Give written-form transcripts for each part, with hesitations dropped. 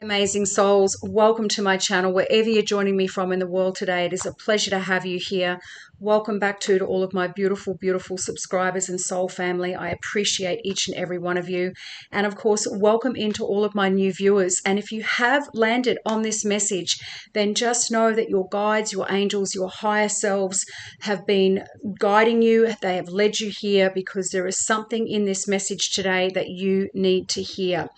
Amazing souls, welcome to my channel. Wherever you're joining me from in the world today, it is a pleasure to have you here. Welcome back to all of my beautiful subscribers and soul family. I appreciate each and every one of you. And of course, welcome into all of my new viewers. And if you have landed on this message, then just know that your guides, your angels, your higher selves have been guiding you. They have led you here because there is something in this message today that you need to hear.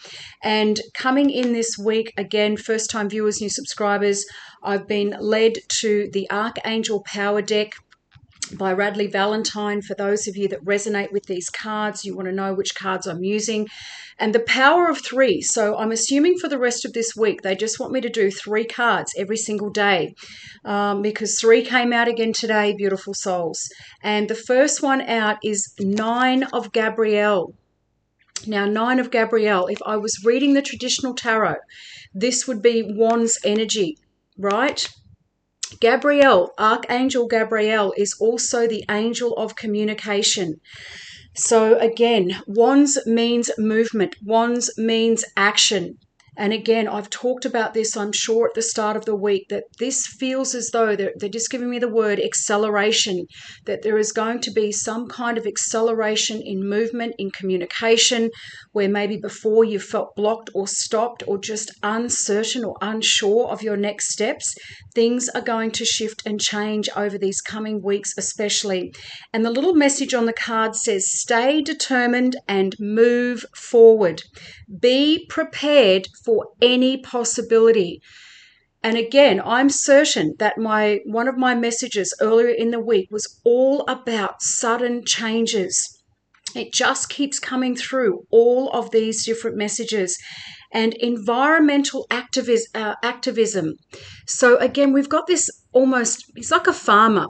And coming in this week, again, first time viewers, new subscribers, I've been led to the Archangel Power Deck by Radleigh Valentine. For those of you that resonate with these cards, you want to know which cards I'm using. And the power of 3. So I'm assuming for the rest of this week, they just want me to do 3 cards every single day because 3 came out again today, beautiful souls. And the first one out is 9 of Gabrielle. Now, 9 of Gabrielle, if I was reading the traditional tarot, this would be Wands energy, right? Gabrielle, Archangel Gabrielle, is also the angel of communication. So again, Wands means movement. Wands means action. And again, I've talked about this, I'm sure, at the start of the week, that this feels as though they're just giving me the word acceleration, that there is going to be some kind of acceleration in movement, in communication, where maybe before you felt blocked or stopped or just uncertain or unsure of your next steps. Things are going to shift and change over these coming weeks especially. And the little message on the card says, stay determined and move forward. Be prepared for any possibility. And again, I'm certain that one of my messages earlier in the week was all about sudden changes. It just keeps coming through, all of these different messages. And environmental activism. So again, we've got this almost, it's like a farmer.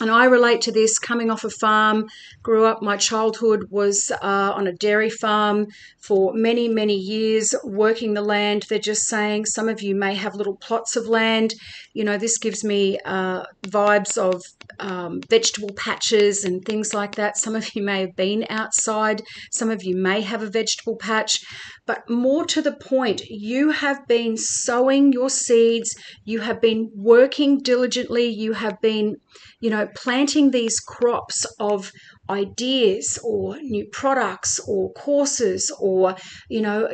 And I relate to this coming off a farm, grew up, my childhood was on a dairy farm for many, many years, working the land. They're just saying, some of you may have little plots of land. You know, this gives me vibes of vegetable patches and things like that. Some of you may have been outside. Some of you may have a vegetable patch. But more to the point, you have been sowing your seeds. You have been working diligently. You have been, planting these crops of ideas or new products or courses or,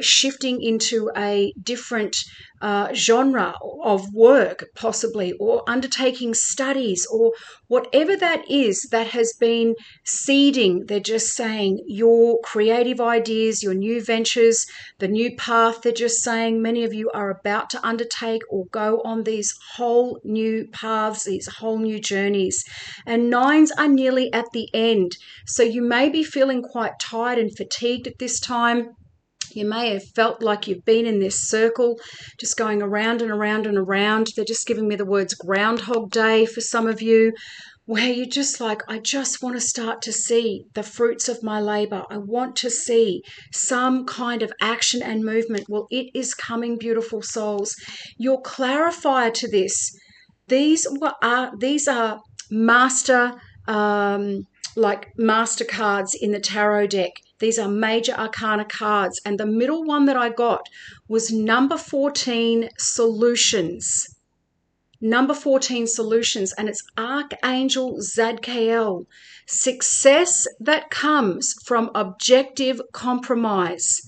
shifting into a different genre of work possibly, or undertaking studies, or whatever that is that has been seeding. They're just saying your creative ideas, your new ventures, the new path. They're just saying many of you are about to undertake or go on these whole new paths, these whole new journeys. And 9s are nearly at the end. So you may be feeling quite tired and fatigued at this time. You may have felt like you've been in this circle, just going around and around and around. They're just giving me the words Groundhog Day for some of you, where you're just like, I just want to start to see the fruits of my labor. I want to see some kind of action and movement. Well, it is coming, beautiful souls. Your clarifier to this, these are master cards in the tarot deck. These are major arcana cards. And the middle one that I got was number 14, solutions. Number 14, solutions. And it's Archangel Zadkiel. Success that comes from objective compromise.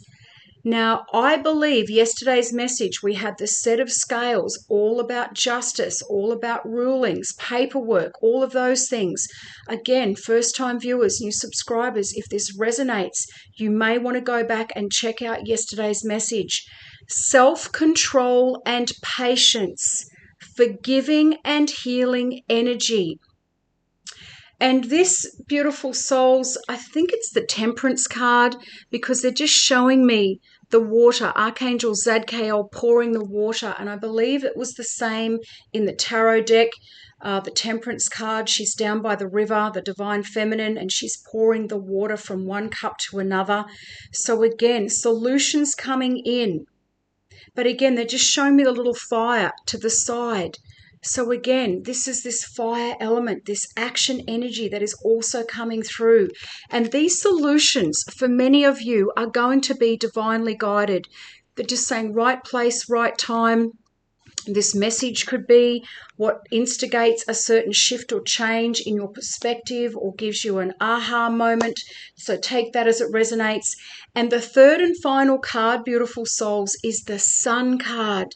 Now, I believe yesterday's message, we had the set of scales, all about justice, all about rulings, paperwork, all of those things. Again, first-time viewers, new subscribers, if this resonates, you may want to go back and check out yesterday's message. Self-control and patience, forgiving and healing energy. And this, beautiful souls, I think it's the Temperance card, because they're just showing me the water, Archangel Zadkiel pouring the water. And I believe it was the same in the tarot deck, the Temperance card. She's down by the river, the Divine Feminine, and she's pouring the water from one cup to another. So again, solutions coming in. But again, they're just showing me the little fire to the side. So again, this is this fire element, this action energy that is also coming through. And these solutions for many of you are going to be divinely guided. They're just saying right place, right time. This message could be what instigates a certain shift or change in your perspective or gives you an aha moment. So take that as it resonates. And the third and final card, beautiful souls, is the Sun card.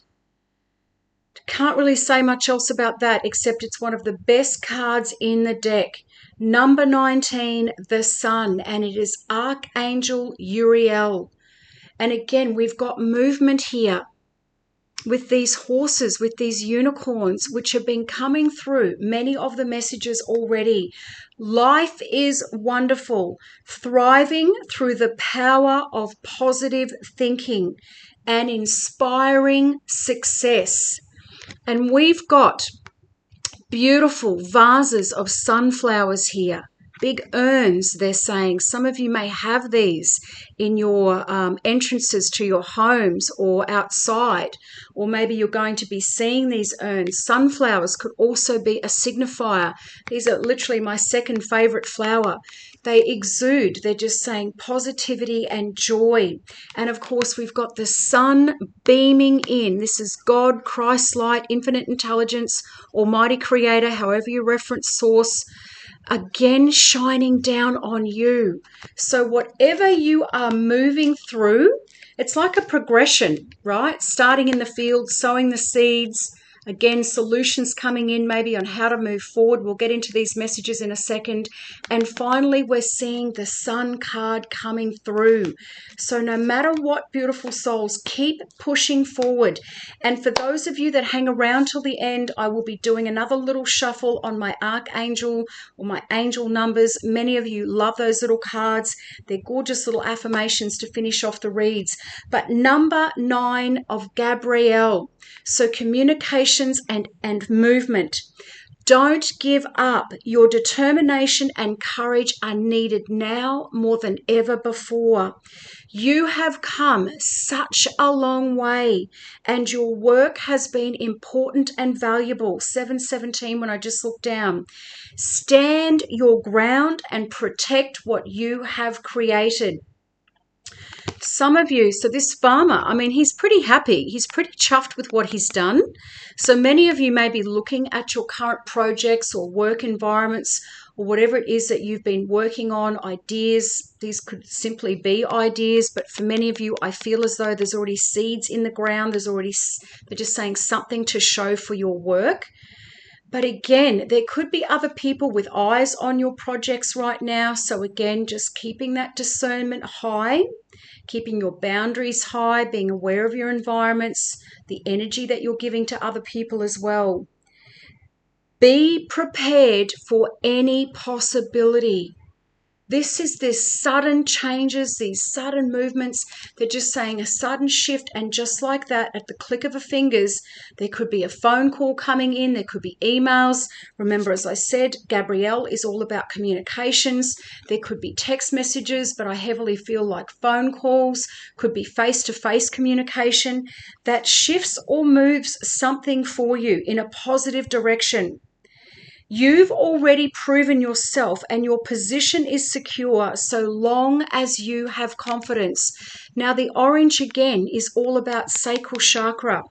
Can't really say much else about that except it's one of the best cards in the deck. Number 19, the Sun, and it is Archangel Uriel. And again, we've got movement here with these horses, with these unicorns, which have been coming through many of the messages already. Life is wonderful, thriving through the power of positive thinking and inspiring success. And we've got beautiful vases of sunflowers here. Big urns, they're saying. Some of you may have these in your entrances to your homes or outside, or maybe you're going to be seeing these urns. Sunflowers could also be a signifier. These are literally my second favorite flower. They exude, they're just saying positivity and joy. And of course, we've got the sun beaming in. This is God, Christ light, infinite intelligence, almighty creator, however you reference source, again shining down on you. So whatever you are moving through, it's like a progression, right? Starting in the field, sowing the seeds, again, solutions coming in maybe on how to move forward. We'll get into these messages in a second. And finally, we're seeing the Sun card coming through. So no matter what, beautiful souls, keep pushing forward. And for those of you that hang around till the end, I will be doing another little shuffle on my Archangel or my angel numbers. Many of you love those little cards. They're gorgeous little affirmations to finish off the reads. But number 9 of Gabrielle. So communications and movement. Don't give up. Your determination and courage are needed now more than ever before. You have come such a long way, and your work has been important and valuable. 717 when I just looked down. Stand your ground and protect what you have created. Some of you, so this farmer, I mean, he's pretty happy. He's pretty chuffed with what he's done. So many of you may be looking at your current projects or work environments or whatever it is that you've been working on, ideas. These could simply be ideas, but for many of you, I feel as though there's already seeds in the ground. They're just saying something to show for your work. But again, there could be other people with eyes on your projects right now. So again, just keeping that discernment high, keeping your boundaries high, being aware of your environments, the energy that you're giving to other people as well. Be prepared for any possibility. This sudden changes, these sudden movements. They're just saying a sudden shift, and just like that, at the click of a fingers, there could be a phone call coming in, there could be emails. Remember, as I said, Gabrielle is all about communications. There could be text messages, but I heavily feel like phone calls, could be face-to-face communication that shifts or moves something for you in a positive direction. You've already proven yourself and your position is secure so long as you have confidence. Now, the orange again is all about sacral chakra.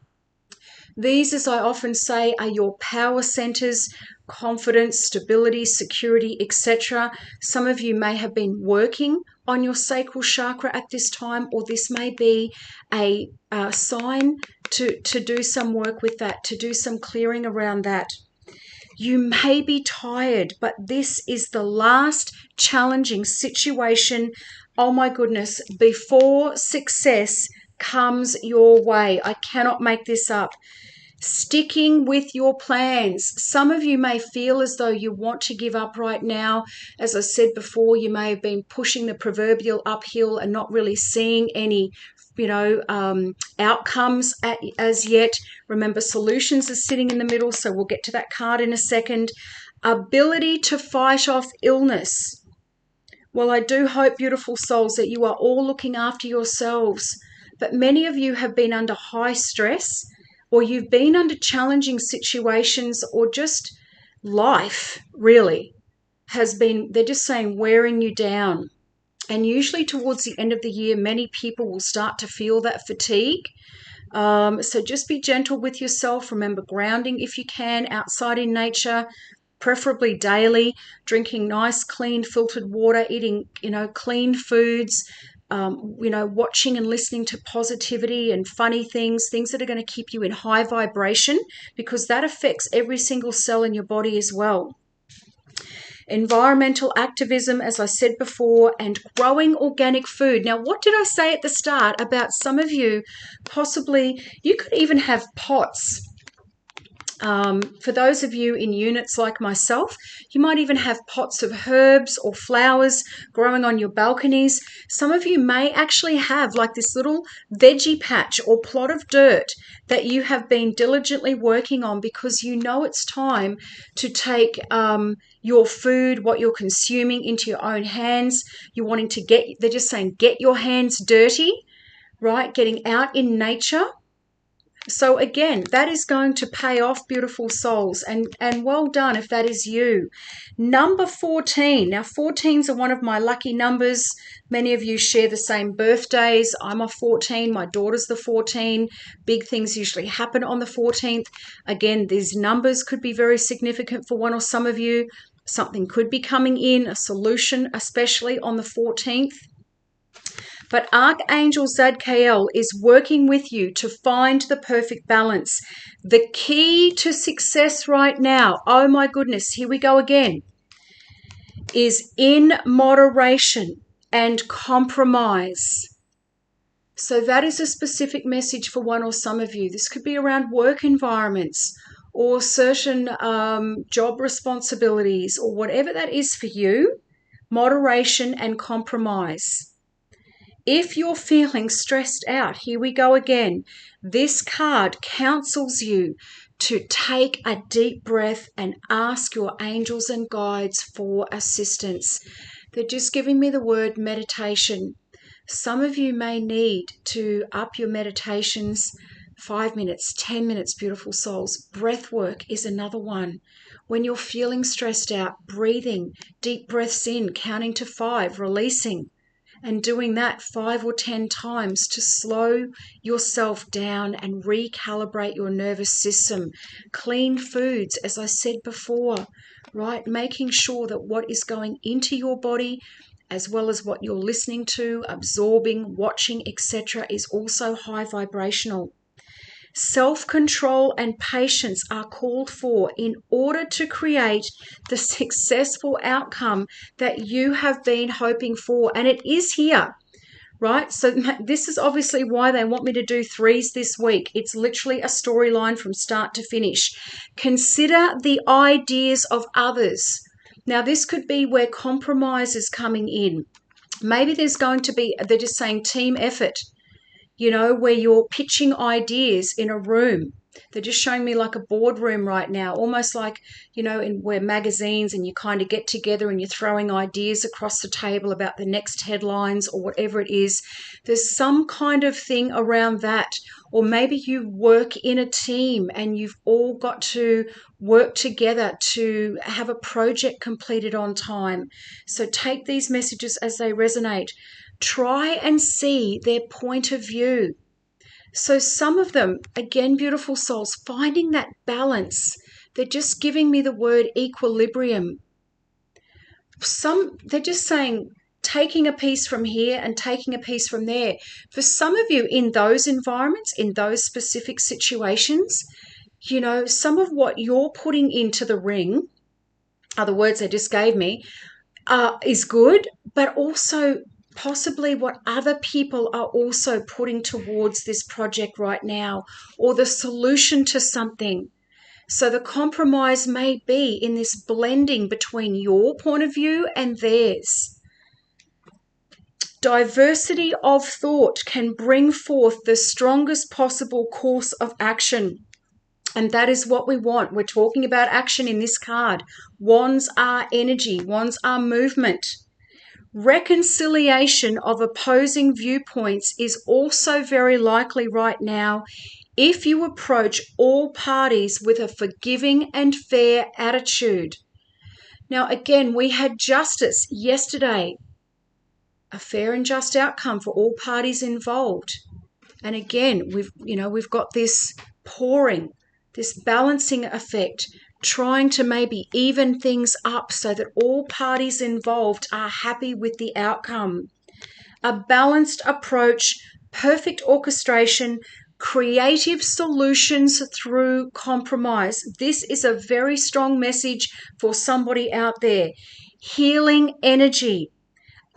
These, as I often say, are your power centers, confidence, stability, security, etc. Some of you may have been working on your sacral chakra at this time, or this may be a sign to do some work with that, to do some clearing around that. You may be tired, but this is the last challenging situation, oh my goodness, before success comes your way. I cannot make this up. Sticking with your plans. Some of you may feel as though you want to give up right now. As I said before, you may have been pushing the proverbial uphill and not really seeing any outcomes as yet. Remember, solutions are sitting in the middle, so we'll get to that card in a second. Ability to fight off illness. Well, I do hope, beautiful souls, that you are all looking after yourselves, but many of you have been under high stress, or you've been under challenging situations, or just life really has been, they're just saying, wearing you down. And usually towards the end of the year, many people will start to feel that fatigue. So just be gentle with yourself. Remember grounding if you can, outside in nature, preferably daily, drinking nice, clean, filtered water, eating, clean foods, watching and listening to positivity and funny things that are going to keep you in high vibration, because that affects every single cell in your body as well. Environmental activism, as I said before, and growing organic food. Now, what did I say at the start about some of you? Possibly you could even have pots. For those of you in units like myself, you might even have pots of herbs or flowers growing on your balconies. Some of you may actually have like this little veggie patch or plot of dirt that you have been diligently working on, because you know it's time to take your food, what you're consuming, into your own hands. You're wanting to they're just saying, get your hands dirty, right? Getting out in nature. So again, that is going to pay off, beautiful souls, and well done if that is you. Number 14. Now, 14s are one of my lucky numbers. Many of you share the same birthdays. I'm a 14. My daughter's the 14. Big things usually happen on the 14th. Again, these numbers could be very significant for one or some of you. Something could be coming in, a solution, especially on the 14th. But Archangel Zadkiel is working with you to find the perfect balance. The key to success right now, oh my goodness, here we go again, is in moderation and compromise. So that is a specific message for one or some of you. This could be around work environments or certain job responsibilities or whatever that is for you. Moderation and compromise. If you're feeling stressed out, here we go again. This card counsels you to take a deep breath and ask your angels and guides for assistance. They're just giving me the word meditation. Some of you may need to up your meditations 5 minutes, 10 minutes, beautiful souls. Breath work is another one. When you're feeling stressed out, breathing, deep breaths in, counting to 5, releasing. And doing that 5 or 10 times to slow yourself down and recalibrate your nervous system. Clean foods, as I said before, right? Making sure that what is going into your body, as well as what you're listening to, absorbing, watching, etc., is also high vibrational. Self-control and patience are called for in order to create the successful outcome that you have been hoping for. And it is here, right? So this is obviously why they want me to do 3s this week. It's literally a storyline from start to finish. Consider the ideas of others. Now, this could be where compromise is coming in. Maybe there's going to be, they're just saying team effort. Where you're pitching ideas in a room. They're just showing me like a boardroom right now, almost like, in where magazines and you kind of get together and you're throwing ideas across the table about the next headlines or whatever it is. There's some kind of thing around that. Or maybe you work in a team and you've all got to work together to have a project completed on time. So take these messages as they resonate. Try and see their point of view. So some of them, again, beautiful souls, finding that balance. They're just giving me the word equilibrium. They're just saying taking a piece from here and taking a piece from there. For some of you in those environments, in those specific situations, some of what you're putting into the ring, are the words they just gave me, is good, but also possibly what other people are also putting towards this project right now, or the solution to something. So the compromise may be in this blending between your point of view and theirs. Diversity of thought can bring forth the strongest possible course of action. And that is what we want. We're talking about action in this card. Wands are energy. Wands are movement. Reconciliation of opposing viewpoints is also very likely right now if you approach all parties with a forgiving and fair attitude. Now, again, we had justice yesterday. a fair and just outcome for all parties involved. And again, we've got this pouring, this balancing effect, trying to maybe even things up so that all parties involved are happy with the outcome. A balanced approach, perfect orchestration, creative solutions through compromise. This is a very strong message for somebody out there. Healing energy.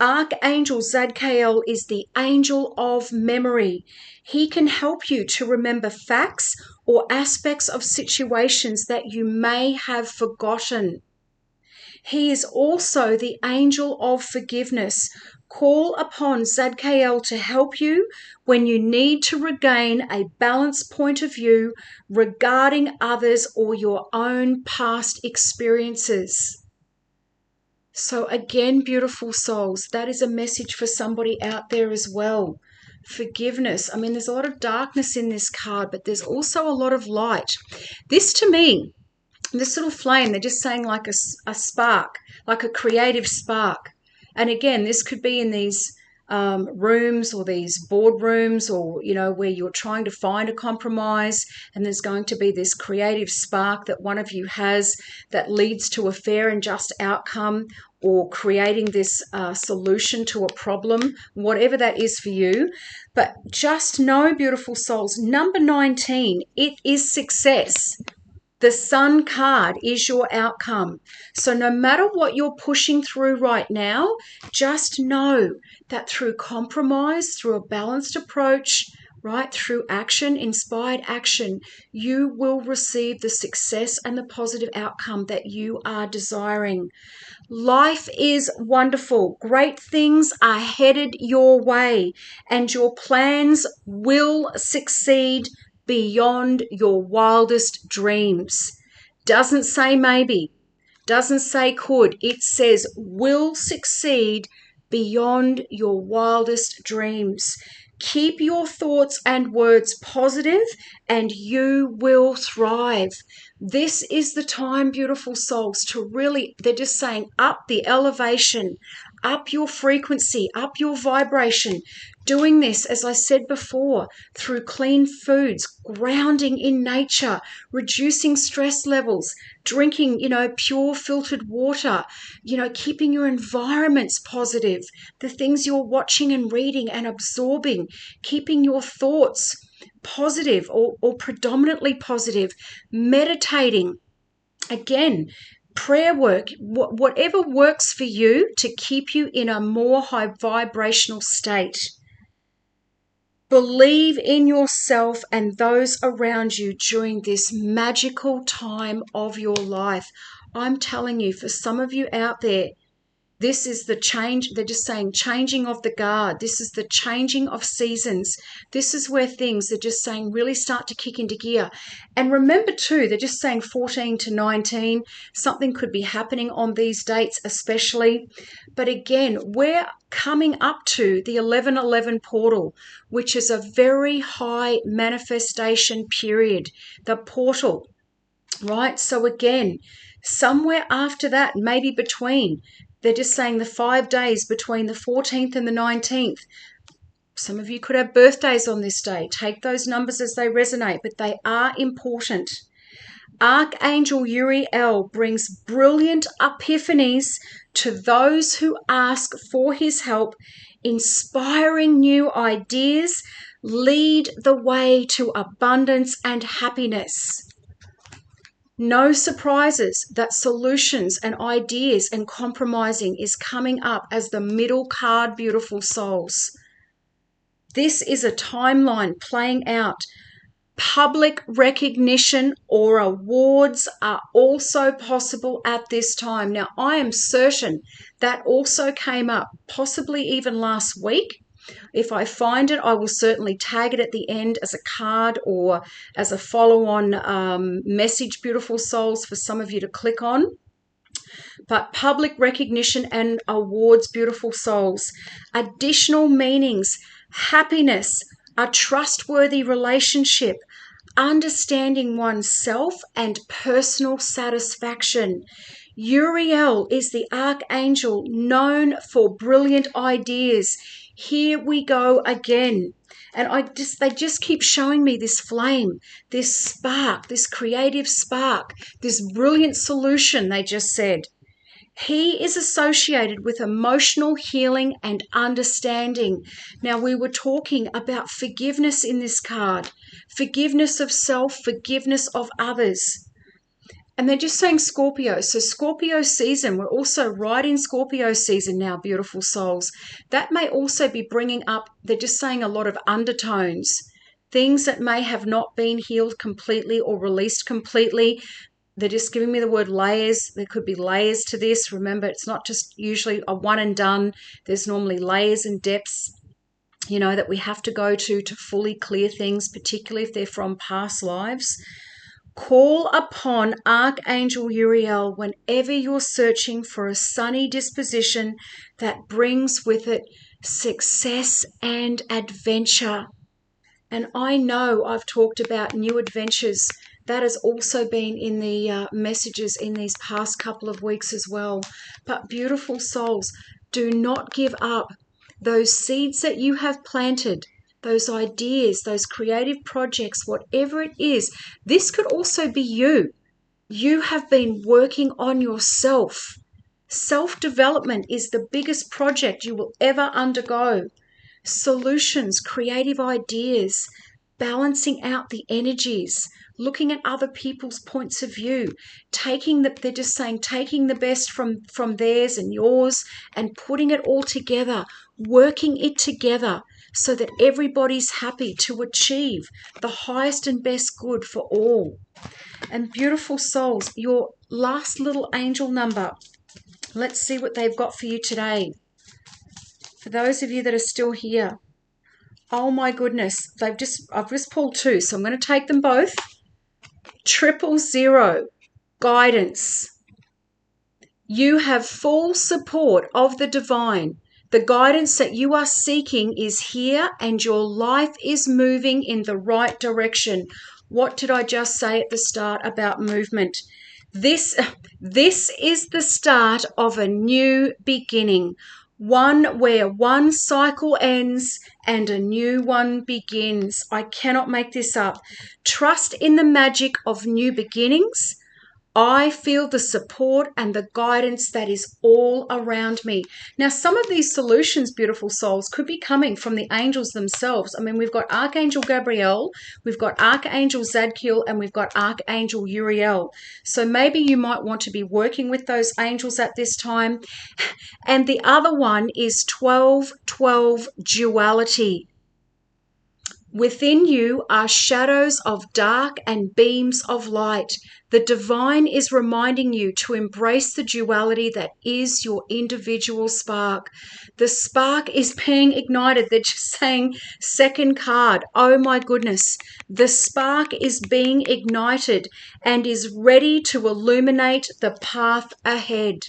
Archangel Zadkiel is the angel of memory. He can help you to remember facts or aspects of situations that you may have forgotten. He is also the angel of forgiveness. Call upon Zadkiel to help you when you need to regain a balanced point of view regarding others or your own past experiences. So again, beautiful souls, that is a message for somebody out there as well. Forgiveness. I mean, there's a lot of darkness in this card, but there's also a lot of light. This to me, this little flame, they're just saying like a spark, like a creative spark. And again, this could be in these rooms or these boardrooms, or where you're trying to find a compromise, and there's going to be this creative spark that one of you has that leads to a fair and just outcome, or creating this solution to a problem, whatever that is for you. But just know, beautiful souls, number 19, it is success. The Sun card is your outcome. So no matter what you're pushing through right now, just know that through compromise, through a balanced approach, right, through action, inspired action, you will receive the success and the positive outcome that you are desiring. Life is wonderful. Great things are headed your way, and your plans will succeed beyond your wildest dreams. Doesn't say maybe, doesn't say could. It says will succeed beyond your wildest dreams. Keep your thoughts and words positive and you will thrive. This is the time, beautiful souls, to really, they're just saying, up the elevation, up your frequency, up your vibration. Doing this, as I said before, through clean foods, grounding in nature, reducing stress levels, drinking, pure filtered water, keeping your environments positive, the things you're watching and reading and absorbing, keeping your thoughts positive or predominantly positive, meditating, again, prayer work, whatever works for you to keep you in a more high vibrational state. Believe in yourself and those around you during this magical time of your life. I'm telling you, for some of you out there, this is the change. They're just saying changing of the guard. This is the changing of seasons. This is where things are just saying really start to kick into gear. And remember too, they're just saying 14 to 19. Something could be happening on these dates especially. But again, we're coming up to the 11/11 portal, which is a very high manifestation period. The portal, right? So again, somewhere after that, maybe between, they're just saying the 5 days between the 14th and the 19th. Some of you could have birthdays on this day. Take those numbers as they resonate, but they are important. Archangel Uriel brings brilliant epiphanies to those who ask for his help, inspiring new ideas, lead the way to abundance and happiness. No surprises that solutions and ideas and compromising is coming up as the middle card, beautiful souls. This is a timeline playing out. Public recognition or awards are also possible at this time. Now, I am certain that also came up, possibly even last week. If I find it, I will certainly tag it at the end as a card or as a follow-on message, beautiful souls, for some of you to click on. But public recognition and awards, beautiful souls. Additional meanings, happiness, a trustworthy relationship, understanding oneself and personal satisfaction. Uriel is the archangel known for brilliant ideas. Here we go again. And they just keep showing me this flame, this spark, this creative spark, this brilliant solution, they just said. He is associated with emotional healing and understanding. Now, we were talking about forgiveness in this card, forgiveness of self, forgiveness of others. And they're just saying Scorpio. So Scorpio season, we're also right in Scorpio season now, beautiful souls. That may also be bringing up, they're just saying a lot of undertones, things that may have not been healed completely or released completely. They're just giving me the word layers. There could be layers to this. Remember, it's not just usually a one and done. There's normally layers and depths, that we have to go to fully clear things, particularly if they're from past lives. Call upon Archangel Uriel whenever you're searching for a sunny disposition that brings with it success and adventure. And I know I've talked about new adventures. That has also been in the messages in these past couple of weeks as well. But beautiful souls, do not give up. Those seeds that you have planted, those ideas, those creative projects, whatever it is, this could also be you. You have been working on yourself. Self-development is the biggest project you will ever undergo. Solutions, creative ideas, balancing out the energies, looking at other people's points of view, they're just saying, taking the best from theirs and yours and putting it all together, working it together so that everybody's happy to achieve the highest and best good for all. And beautiful souls, your last little angel number. Let's see what they've got for you today. For those of you that are still here, oh my goodness, I've just pulled two, so I'm going to take them both. 000, guidance. You have full support of the divine. The guidance that you are seeking is here and your life is moving in the right direction. What did I just say at the start about movement? This is the start of a new beginning. One where one cycle ends and a new one begins. I cannot make this up. Trust in the magic of new beginnings. I feel the support and the guidance that is all around me. Now, some of these solutions, beautiful souls, could be coming from the angels themselves. I mean, we've got Archangel Gabriel, we've got Archangel Zadkiel, and we've got Archangel Uriel. So maybe you might want to be working with those angels at this time. And the other one is 1212 duality. Within you are shadows of dark and beams of light. The divine is reminding you to embrace the duality that is your individual spark. The spark is being ignited. They're just saying second card. Oh my goodness. The spark is being ignited and is ready to illuminate the path ahead.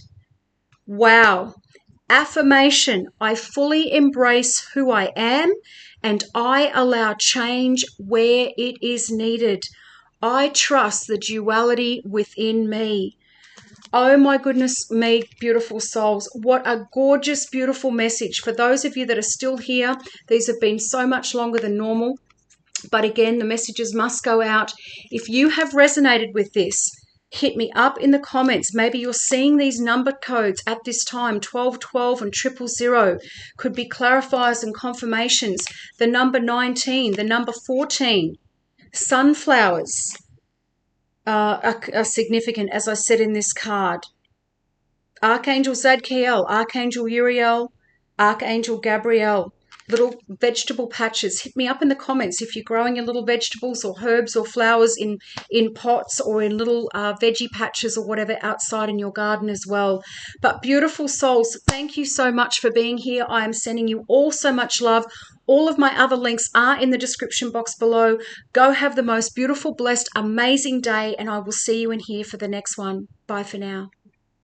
Wow. Affirmation. I fully embrace who I am and I allow change where it is needed. I trust the duality within me. Oh my goodness me, beautiful souls. What a gorgeous, beautiful message. For those of you that are still here, these have been so much longer than normal. But again, the messages must go out. If you have resonated with this, hit me up in the comments. Maybe you're seeing these number codes at this time, 1212 and 000, could be clarifiers and confirmations. The number 19, the number 14, sunflowers are significant, as I said in this card. Archangel Zadkiel, Archangel Uriel, Archangel Gabriel. Little vegetable patches. Hit me up in the comments if you're growing your little vegetables or herbs or flowers in pots or in little veggie patches or whatever outside in your garden as well. But beautiful souls, thank you so much for being here. I am sending you all so much love. All of my other links are in the description box below. Go have the most beautiful, blessed, amazing day, and I will see you in here for the next one. Bye for now.